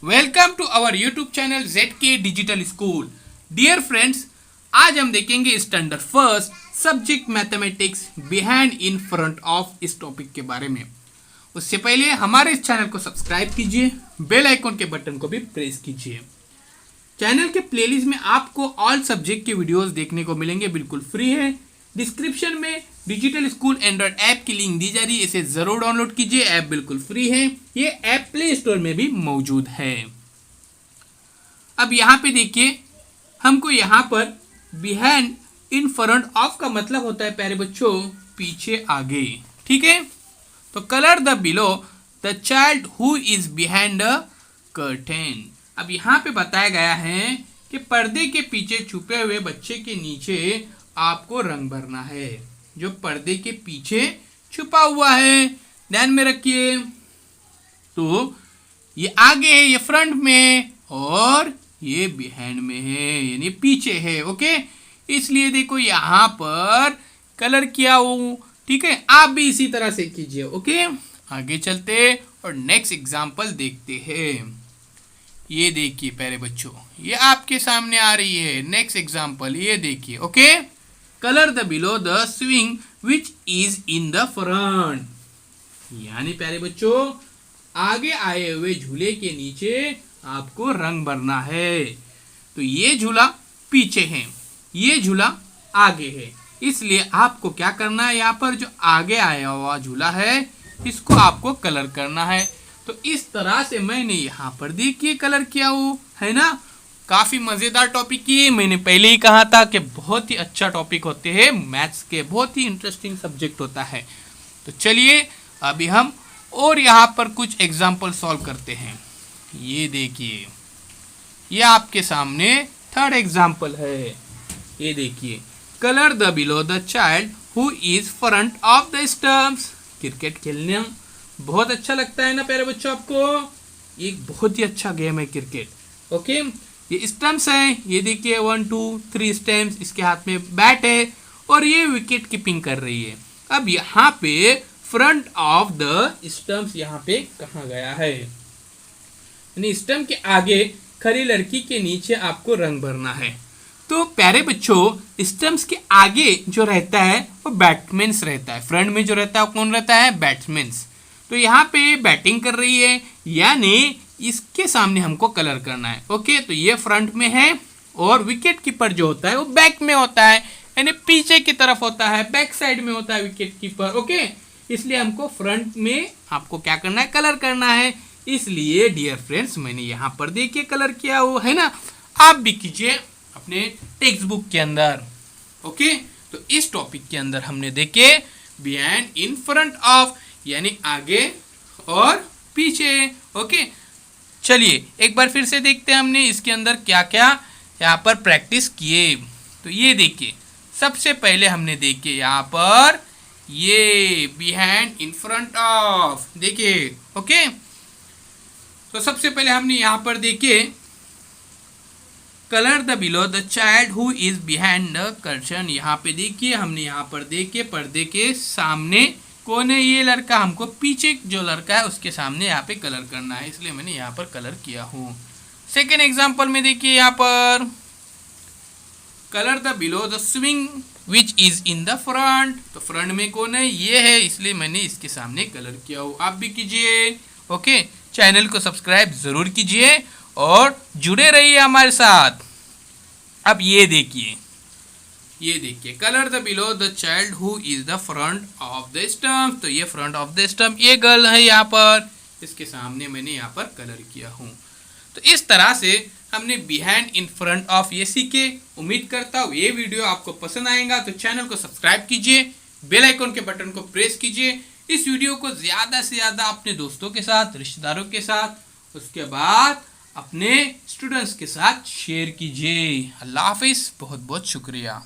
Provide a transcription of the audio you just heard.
Welcome to our YouTube channel ZK digital school. Dear friends, आज हम देखेंगे standard first subject mathematics behind in front of इस topic के बारे में। उससे पहले हमारे इस चैनल को सब्सक्राइब कीजिए, बेल आइकन के बटन को भी प्रेस कीजिए। चैनल के प्लेलिस्ट में आपको ऑल सब्जेक्ट के वीडियोस देखने को मिलेंगे, बिल्कुल फ्री है। डिस्क्रिप्शन में डिजिटल स्कूल एंड्रॉइड ऐप की लिंक दी जा रही है, इसे जरूर डाउनलोड कीजिए। ऐप बिल्कुल फ्री है, ये ऐप प्ले स्टोर में भी मौजूद है। अब यहाँ पे देखिए, हमको यहाँ पर बिहाइंड इन फ्रंट ऑफ का मतलब होता है प्यारे बच्चों पीछे आगे, ठीक है। तो colour the below the child who is behind the curtain. अब यहाँ पे बताया गया है कि पर्दे के पीछे छुपे हुए बच्चे के नीचे आपको रंग भरना है, जो पर्दे के पीछे छुपा हुआ है। ध्यान में रखिए, तो ये आगे है, ये फ्रंट में है, और ये बिहाइंड में है, यानी पीछे है। ओके, इसलिए देखो यहाँ पर कलर किया हो, ठीक है। आप भी इसी तरह से कीजिए। ओके, आगे चलते और नेक्स्ट एग्जांपल देखते हैं। ये देखिए प्यारे बच्चों, ये आपके सामने आ रही है नेक्स्ट एग्जांपल, ये देखिए। Okay, colour the below the swing which is in the front. यानी प्यारे बच्चों, आगे आए हुए झूले के नीचे आपको रंग भरना है। तो ये झूला पीछे है, ये झूला आगे है, इसलिए आपको क्या करना है, यहाँ पर जो आगे आया हुआ झूला है इसको आपको कलर करना है। तो इस तरह से मैंने यहाँ पर देखिए कलर किया हो, है ना। काफी मजेदार टॉपिक की, मैंने पहले ही कहा था कि बहुत ही अच्छा टॉपिक होते हैं मैथ्स के, बहुत ही इंटरेस्टिंग सब्जेक्ट होता है। तो चलिए अभी हम और यहाँ पर कुछ एग्जाम्पल सॉल्व करते हैं। ये देखिए, ये आपके सामने थर्ड एग्जाम्पल है। ये देखिए, colour the below the child who is front of the stumps. Cricket खेलने बहुत अच्छा लगता है ना प्यारे बच्चों आपको, एक बहुत ही अच्छा गेम है क्रिकेट। ओके, ये स्टंप्स है, ये देखिए 1 2 3 स्टंप्स, इसके हाथ में बैट है और ये विकेट कीपिंग कर रही है। अब यहाँ पे फ्रंट ऑफ द स्टंप्स यहाँ पे कहा गया है, यानी स्टंप के आगे खड़ी लड़की के नीचे आपको रंग भरना है। तो प्यारे बच्चों, स्टंप्स के आगे जो रहता है वो बैट्समैन रहता है, फ्रंट में जो रहता है वो कौन रहता है, बैट्समैन। तो यहाँ पे बैटिंग कर रही है, यानी इसके सामने हमको कलर करना है। ओके, तो ये फ्रंट में है और विकेट कीपर जो होता है वो बैक में होता है, यानी पीछे की तरफ होता है, बैक साइड में होता है विकेट कीपर। ओके, इसलिए हमको फ्रंट में आपको क्या करना है, कलर करना है। इसलिए डियर फ्रेंड्स, मैंने यहाँ पर देखिए कलर किया हुआ है ना, आप भी कीजिए अपने टेक्स्ट बुक के अंदर। ओके, तो इस टॉपिक के अंदर हमने देखे बिहाइंड इन फ्रंट ऑफ, यानी आगे और पीछे। ओके, चलिए एक बार फिर से देखते हैं हमने इसके अंदर क्या क्या यहाँ पर प्रैक्टिस किए। तो ये देखिए, सबसे पहले हमने देखे यहाँ पर ये बिहाइंड इन फ्रंट ऑफ, देखिए। ओके, तो सबसे पहले हमने यहाँ पर देखिए colour the below the child who is behind the curtain. यहाँ पे देखिए, हमने यहाँ पर देखिए पर्दे के सामने कौन है, ये लड़का, हमको पीछे जो लड़का है उसके सामने यहाँ पे कलर करना है, इसलिए मैंने यहाँ पर कलर किया हूँ। सेकेंड एग्जाम्पल में देखिए यहाँ पर colour the below the swing which is in the front. तो फ्रंट में कौन है, ये है, इसलिए मैंने इसके सामने कलर किया हूँ। आप भी कीजिए। ओके, चैनल को सब्सक्राइब जरूर कीजिए और जुड़े रहिए हमारे साथ। अब ये देखिए, ये देखिए colour the below the child who is the front of the stump. तो ये फ्रंट ऑफ द स्टंप, ये गर्ल है यहाँ पर, इसके सामने मैंने यहाँ पर कलर किया हूँ। तो इस तरह से हमने बिहाइंड इन फ्रंट ऑफ ये सीखे। उम्मीद करता हूँ ये वीडियो आपको पसंद आएगा, तो चैनल को सब्सक्राइब कीजिए, बेल आइकन के बटन को प्रेस कीजिए। इस वीडियो को ज़्यादा से ज़्यादा अपने दोस्तों के साथ, रिश्तेदारों के साथ, उसके बाद अपने स्टूडेंट्स के साथ शेयर कीजिए। अल्लाह हाफिज़, बहुत बहुत शुक्रिया।